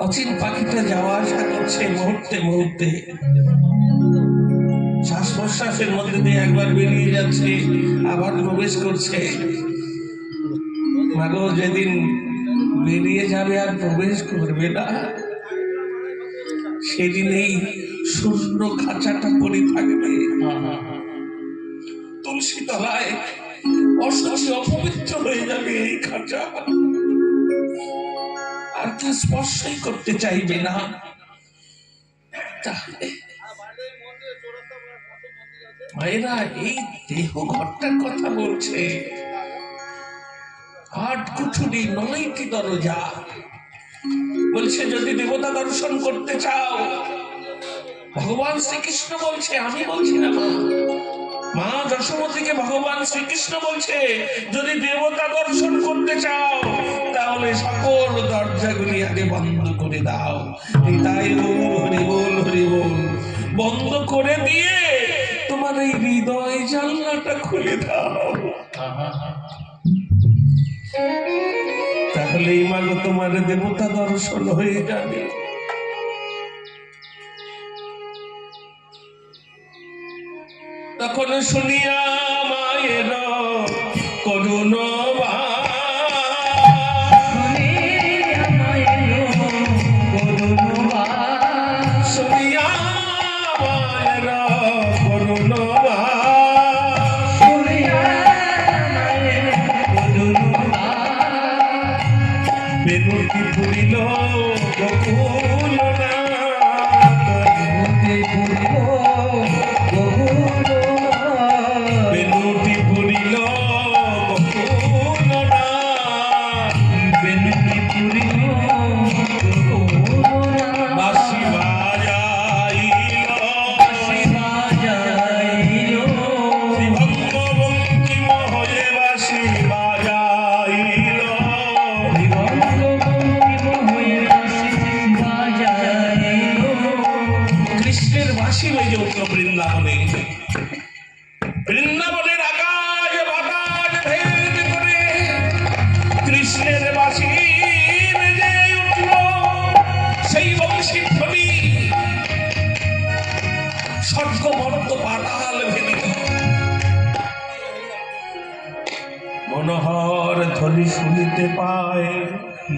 অচিন পাখিটা যাওয়া আসা করছে মুহূর্তে মুহূর্তে, শ্বাস প্রশ্বাসের মধ্যে দিয়ে একবার বেরিয়ে যাচ্ছে, আবার প্রবেশ করছে। মাগো, যেদিন বেরিয়ে যাবে আর প্রবেশ করবে না, সেদিনেই শূন্য খাঁচাটা পড়ে থাকবে। তুলসী তলায় অস্পষ্ট অপবিত্র হয়ে যাবে এই খাঁচা, আর তা স্পর্শই করতে চাইবে না। মায়েরা, এই দেহ ঘরটার কথা বলছে, 8 কুঠুরি 9টি দরজা। বলছে যদি দেবতা দর্শন করতে চাও, ভগবান শ্রীকৃষ্ণ বলছে, আমি বলছি না মা, মা যশোমতীকে ভগবান শ্রীকৃষ্ণ বলছে, যদি দেবতা দর্শন করতে চাও তাহলে সকল দরজাগুলি আগে বন্ধ করে দাও। তাই হরি বল হরি বল বন্ধ করে দিয়ে তোমার এই হৃদয় জানলাটা খুলে দাও, তাহলেই মাগো তোমার দেবতা দর্শন হয়ে যাবে। তখন শুনিয়া মায়ের করুণ বেনুটি ফুরিল বকুল না, বেনুটি ফুরিল বকুল বাঁশি বেজে উঠল বৃন্দাবনে। বৃন্দাবনের আকাশ বাতাস ভেদ করে কৃষ্ণের বাঁশি বেজে উঠল। সেই বংশী ধ্বনি স্বর্গ মর্ত পাতাল ভেদিত। মনোহর ধ্বনি শুনিতে পায়,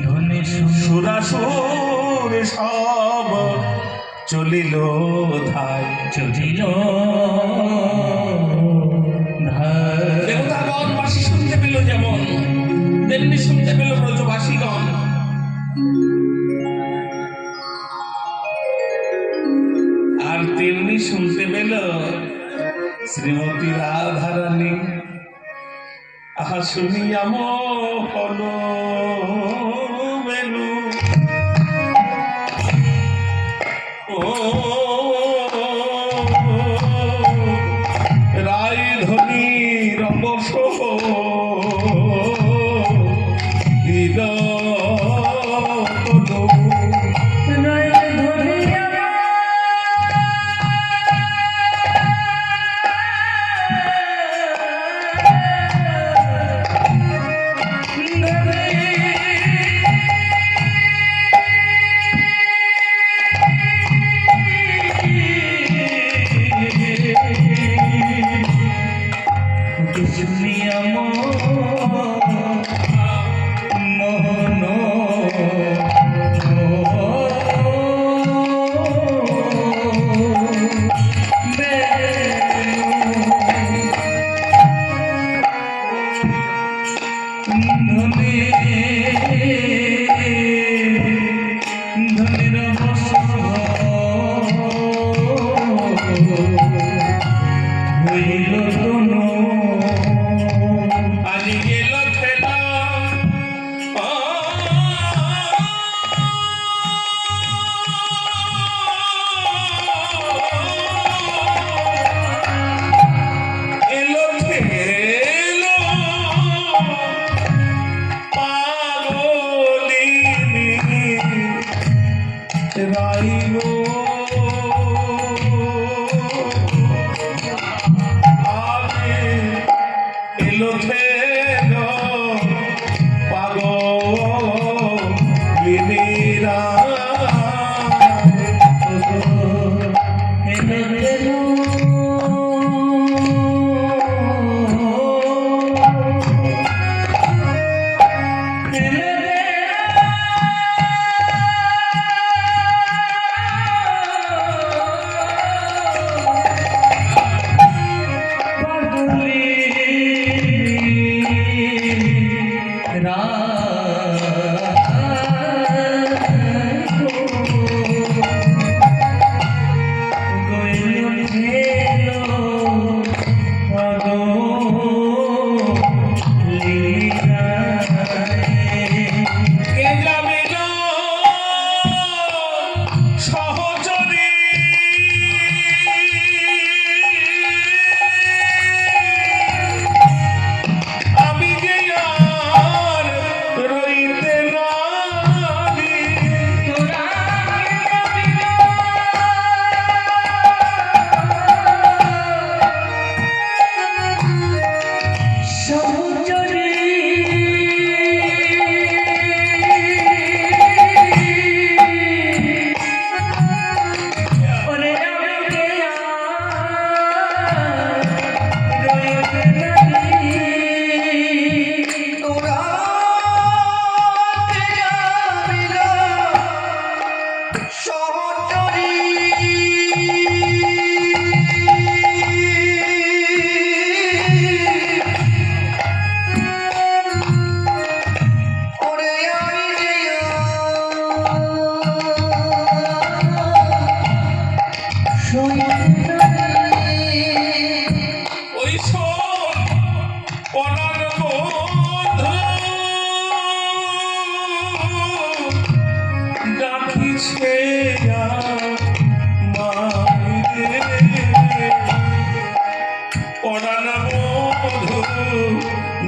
ধ্বনি সুরাসুর সব চলিল ধায়, চলিল দেবতাগণ বাঁশি শুনতে পেল যেমন, তেমনি শুনতে পেল ব্রজবাসীগণ। আর তেমনি শুনতে পেল শ্রীমতী রাধারানী। আহা শুনিয়া মোহন বেলু, ও রায় ধনী রবস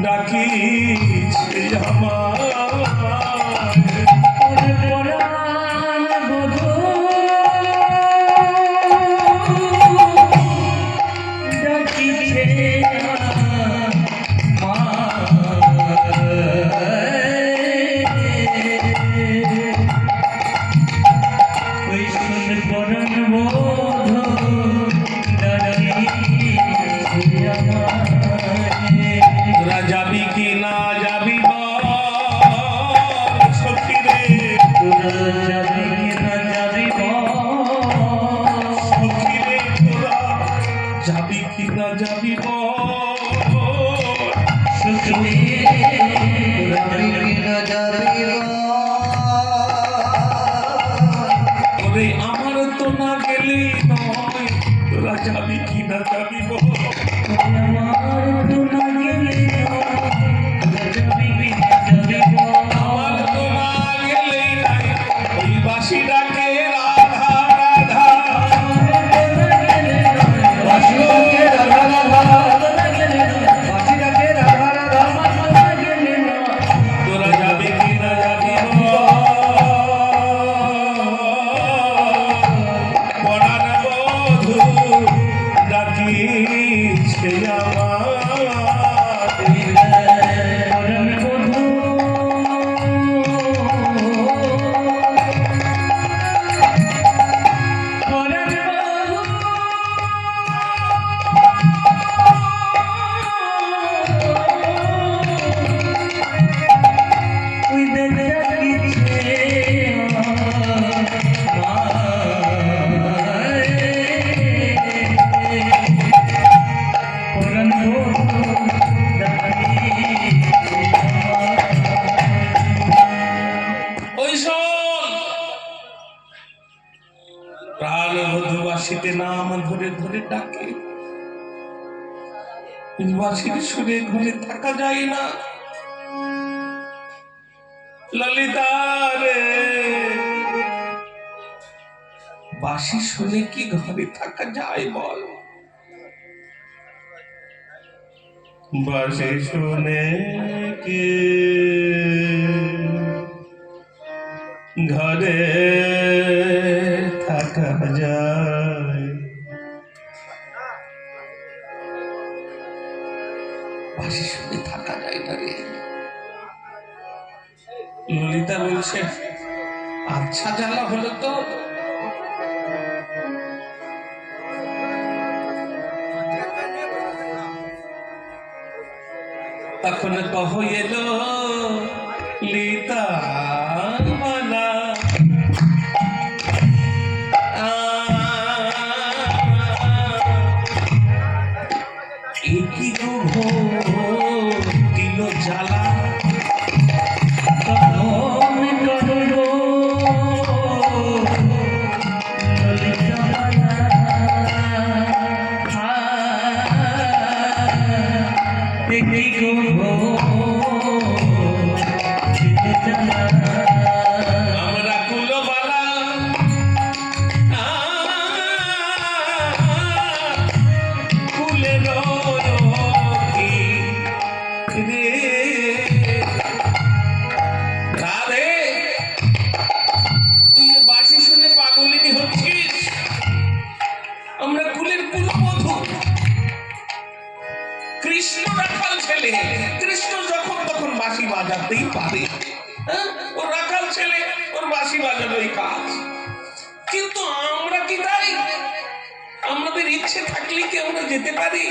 ডাকিছে আমার যাবি ওরে আমার তো না গেলেই নয়, তোরা যাবি কি না যাবি আমার তো না গেলেই আমার তো না গেলেই নাই, ওই বাসি ডাকে রাধা রাধা, বাসি ডাকে রাধা রাধা, বাসি ডাকে রাধা রাধা, তোরা যাবি কি না যাবি পরাণ বধূ ডাকিছে প্রাণবধূবাসীতে নাম ধরে ধরে ডাকে, বাঁশির সুরে ঘরে থাকা যায় না। ললিতা রে, বাঁশি শুনে কি ঘরে থাকা যায় বল? বাঁশি শুনে কি ঘরে থাকা যায়? বাঁশি শুনে থাকা যায় না রে। ললিতা বলছে আচ্ছা জ্বালা হলো তো। তখন কহ এলো লিতা মালা, কি গো দিল জ্বালা, আমরা কুলবালা কুলে রে রাধে, তুই বাঁশি শুনে পাগলিনী হচ্ছিস। আমরা কুলের কুলবধূ, কৃষ্ণ রাখাল ছেলে, কৃষ্ণ যখন তখন বাঁশি বাজাতেই পারে। ওর রাখাল ছেলে, ওর বাঁশি বাজানোই কাজ। কিন্তু আমরা কি তাই? আমাদের ইচ্ছে থাকলে কি আমরা যেতে পারি?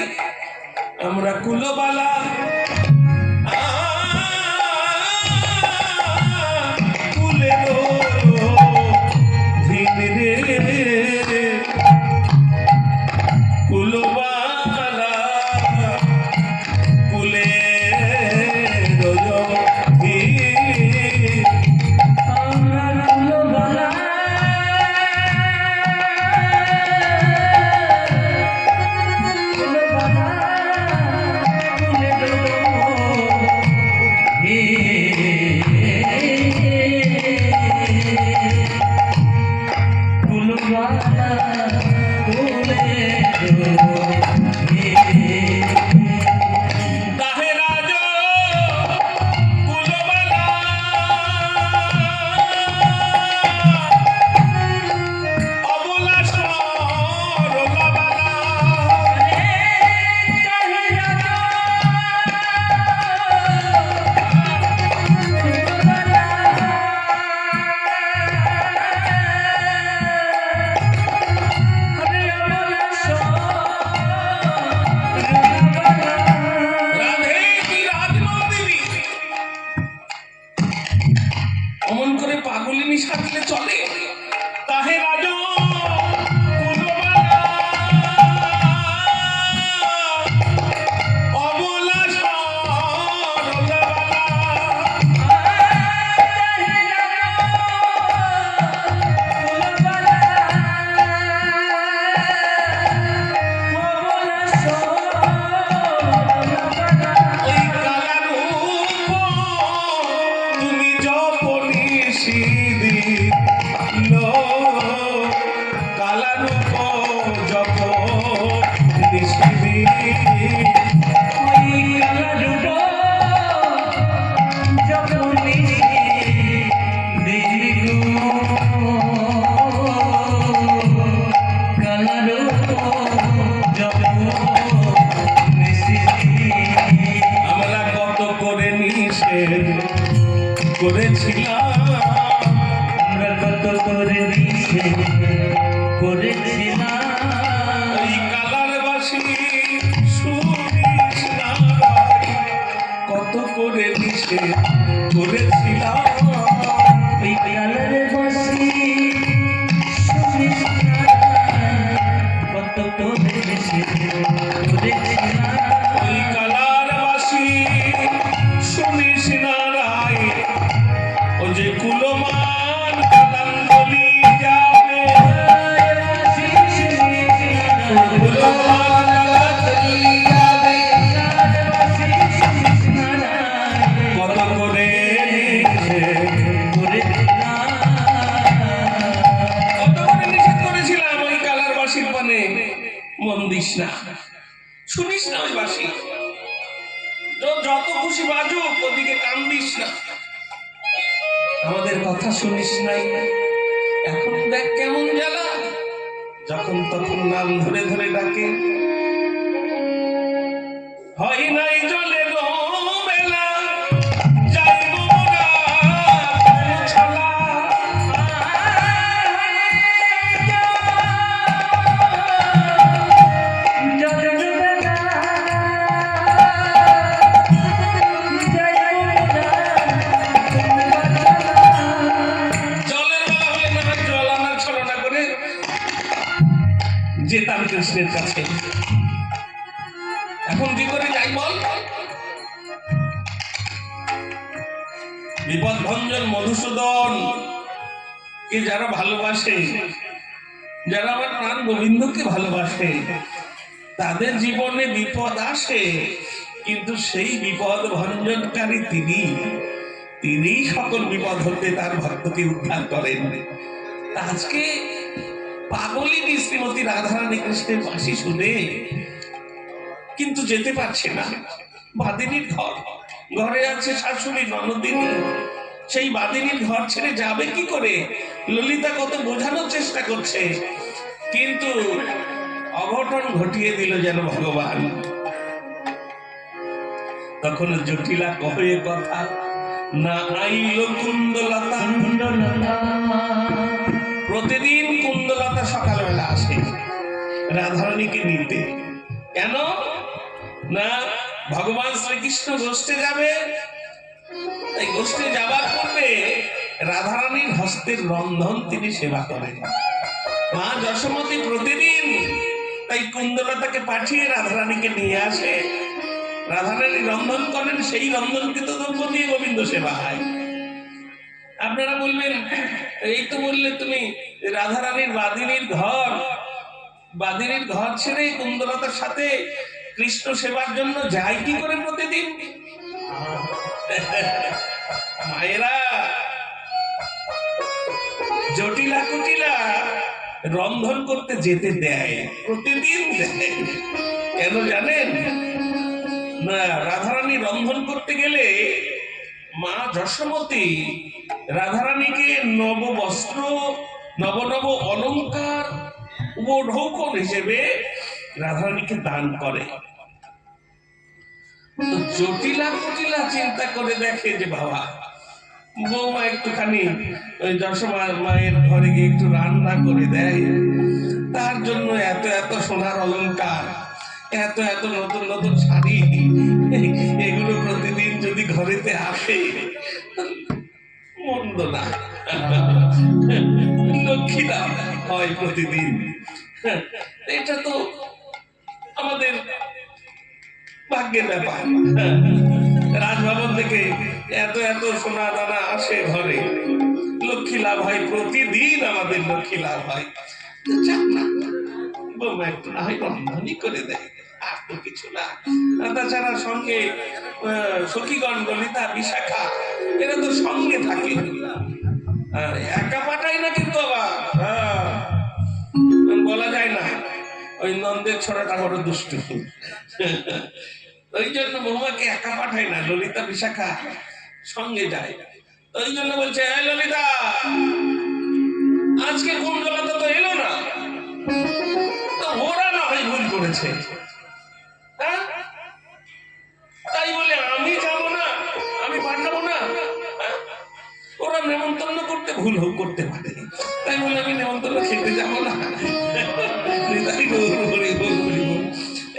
আমরা কুলবালা কুলে রে কুলবালা কুলে ওই কালার বাসি শুনিস না রায়, ও যে কুলমান কালাঙ্গলি যাবে, কুলমান কালাঙ্গলি যাবে, কত করে নিষেধ করেছিলাম ওই কালার বাসির পানে মন দিস না, শুনিস না ওই বাসি, যত খুশি বাজুক ওদিকে কান দিস না, আমাদের কথা শুনিস নাই। এখন দেখ কেমন জ্বালা, যখন তখন নাম ধরে ধরে ডাকে, হয় নাই জলে গো বেলা, যাইব মোরা ছালা, যেতাম কৃষ্ণের কাছে। এখন কি করে যাই বল? বিপদ ভঞ্জন মধুসূদন কে যারা ভালোবাসে, যারা আমার প্রাণ গোবিন্দকে ভালোবাসে, তাদের জীবনে বিপদ আসে, কিন্তু সেই বিপদ ভঞ্জনকারী তিনি সকল বিপদ হতে তার ভক্তকে উদ্ধার করেন। আজকে পাগলিনী শ্রীমতী রাধারানী কৃষ্ণের বাঁশি শুনে কিন্তু যেতে পারছে না। বাদিনীর ঘরে আছে শাশুড়ি ননদিনী, সেই বাদিনীর ঘর ছেড়ে যাবে কি করে? ললিতা কত বোঝানোর চেষ্টা করছে, কিন্তু অঘটন ঘটিয়ে দিল যেন ভগবান। তখন জটিলা কহে কথা, না আইল কুন্দলতা। প্রতিদিন কুন্দলতা সকালবেলা আসে রাধারানীকে নিতে। কেন না? ভগবান শ্রীকৃষ্ণ গোষ্ঠে যাবে, এই গোষ্ঠে যাবার পূর্বে রাধারানীর হস্তের রন্ধন তিনি সেবা করেন। মা যশোমতী প্রতিদিন তাই কুন্দলতাকে পাঠিয়ে রাধারানীকে নিয়ে আসে, রাধারানী রন্ধন করেন, সেই রন্ধনকৃত দ্রব্য দিয়ে গোবিন্দ সেবা হয়। আপনারা বলবেন, এই তো বললে তুমি রাধারানীর বাদিনীর ঘর ছেড়ে কুন্দলতার সাথে কৃষ্ণ সেবার জন্য যায় কি করে প্রতিদিন? মায়েরা, জটিলা কুটিলা রন্ধন করতে যেতে দেয়, প্রতিদিন দেয়। কেন জানেন না? রাধারানী রন্ধন করতে গেলে মা যশোমতী রাধারানীকে নব বস্ত্র, নব নব অলঙ্কার, উপঢৌকন হিসেবে রাধারানীকে দান করে। তো জটিলা কুটিলা চিন্তা করে দেখে যে বাবা, বৌমা একটুখানি ওই যশোমা মায়ের ঘরে গিয়ে একটু রান্না করে দেয়, তার জন্য এত এত সোনার অলঙ্কার, এত এত নতুন নতুন শাড়ি, এগুলো প্রতিদিন যদি ঘরেতে আসে মন্দ না, লক্ষ্মীরা হয় প্রতিদিন। এটা তো আমাদের ভাগ্যের ব্যাপার। রাজভবন থেকে এত এত সোনা দানা আসে ঘরে, লক্ষ্মী লাভ হয়, প্রতিদিন আমাদের লক্ষ্মী লাভ হয়। বৌমা একটু না হয় রন্ধনই করে দেয়, আর তো কিছু না। তাছাড়া সঙ্গে সখীগণ ললিতা বিশাখা এরা তো সঙ্গে থাকে, একা পাঠাই না কিন্তু আবার, বলা যায় না ওই নন্দের ছড়াটা বড় দুষ্টু, ওই জন্য বৌমাকে একা পাঠায় না, ললিতা বিশাখা সঙ্গে যায়। ওই জন্য বলছে, ললিতা আজকে কুণ্ডলতা তো এলো না, তো ওরা না হয় ভুল করেছে, তাই বলে আমি যাব না, আমি পাঠাবো না? ওরা নেমন্তন্ন করতে ভুল করতে পারে, তাই বলে আমি নেমন্তন্ন খেতে যাবো না?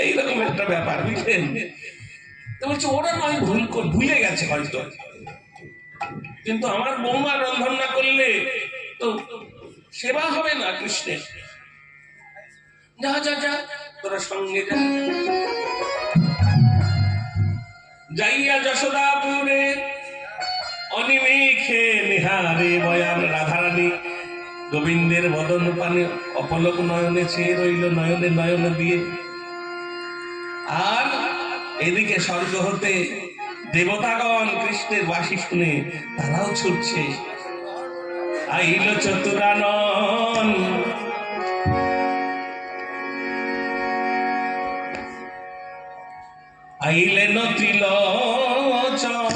এইরকম একটা ব্যাপার, বুঝলেন? তো বলছে ওরা নয় ভুলে গেছে হয়তো, কিন্তু আমার বৌমা রন্ধন না করলে তো সেবা হবে না কৃষ্ণের। যা যা যা, তোরা সঙ্গে যা। যাইয়া যশোদাপুরে অনিমেষে নিহারে বয়ান রাধারানী গোবিন্দের বদন পানে অপলক নয়নে চেয়ে রইল, নয়নে নয়ন দিয়ে। আর এদিকে স্বর্গ হতে দেবতাগণ কৃষ্ণের বাঁশি শুনে তারাও ছুটছে। আইল চতুরানন, আইলেন ত্রিলোচন,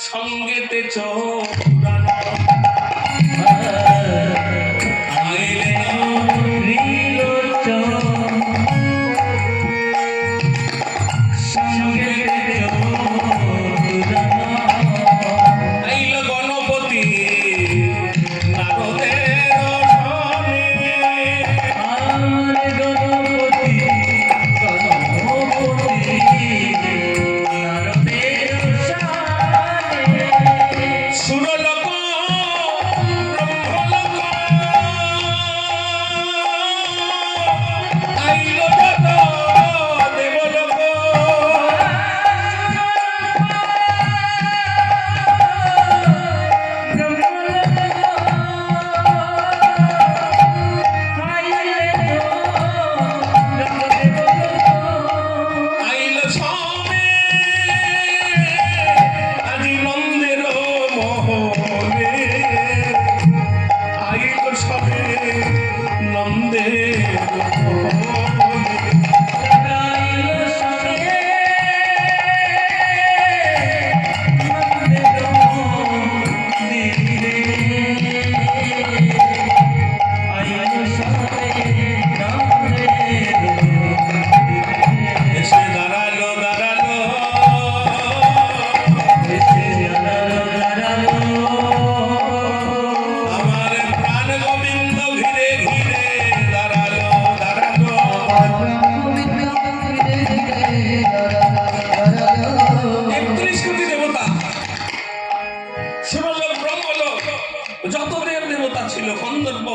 সঙ্গেতে চতুরানন। আইলেন ত্রিলোচন, সঙ্গেতে চতুরানন। আইল গণপতি নারদের সনে, সুরলোক ব্রহ্মলোক আইল যত দেবলোক। আইল সবে আজি নন্দের মোহনে, আইল সবে নন্দের মোহনে। এসে দাঁড়ালো দাঁড়ালো, আমার প্রাণ গোবিন্দ ঘিরে ঘিরে দাঁড়ালো দাঁড়ালো। ৩১ কোটি দেবতা, সুরলোক ব্রহ্মলোক যত দেব দেবতা ছিল, গন্ধর্ব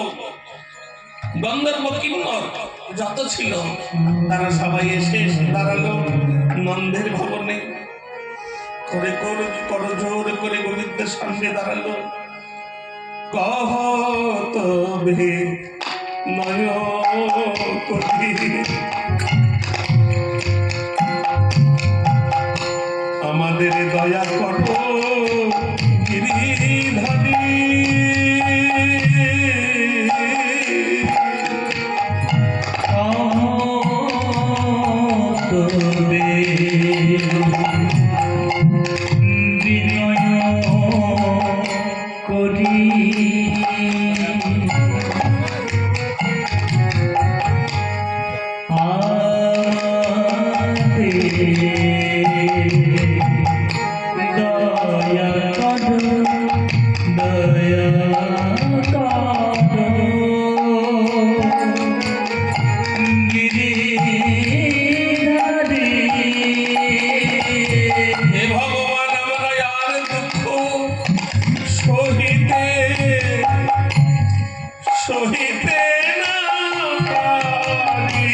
গন্ধর্ব কিন্নর যত ছিল, তারা সবাই এসে এসে দাঁড়ালো নন্দের ভবনে। করে জোর করে গোবিন্দের সামনে দাঁড়ালো। কহ তবে নয় কোটি, আমাদের দয়া করো গিরিধারী। হে ভগবান, আমরা আর দুঃখ সহিতে না পারি।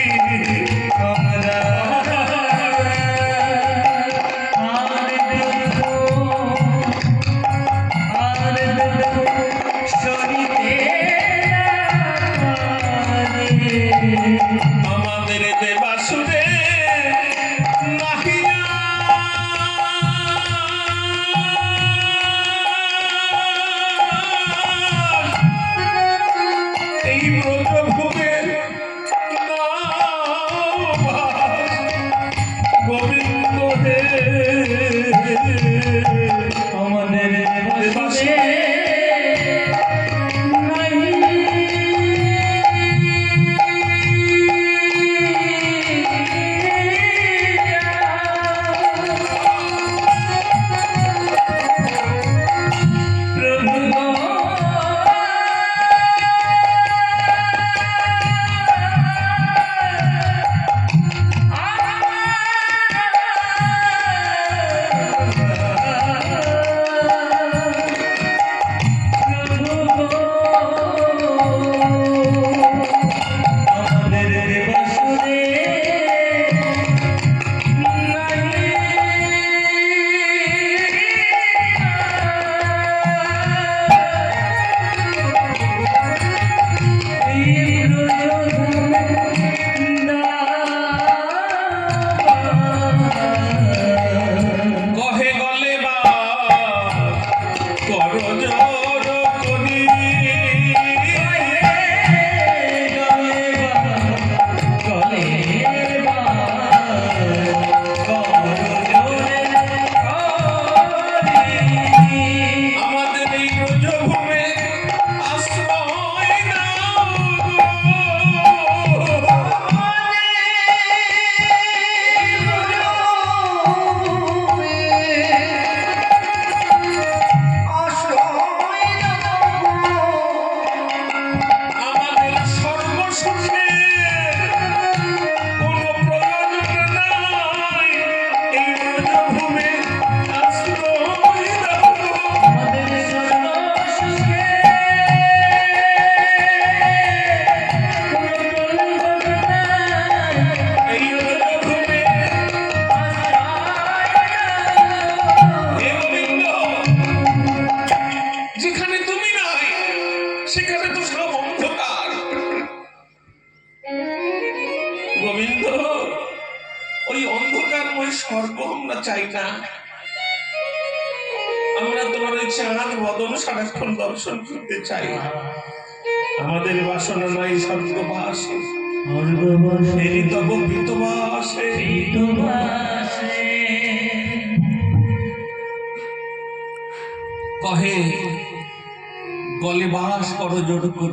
সেখানে তো সব অন্ধকার। গোবিন্দ, ওই অন্ধকারময় স্বর্গ আমরা চাই না। আমরা তোমার ওই চাঁদ বদন সারাক্ষণ দর্শন করতে চাই। আমাদের বাসনা নাই স্বর্গবাসে, ফেরি তব পীতবাসে। কহে গলে বাস করো জোর করে,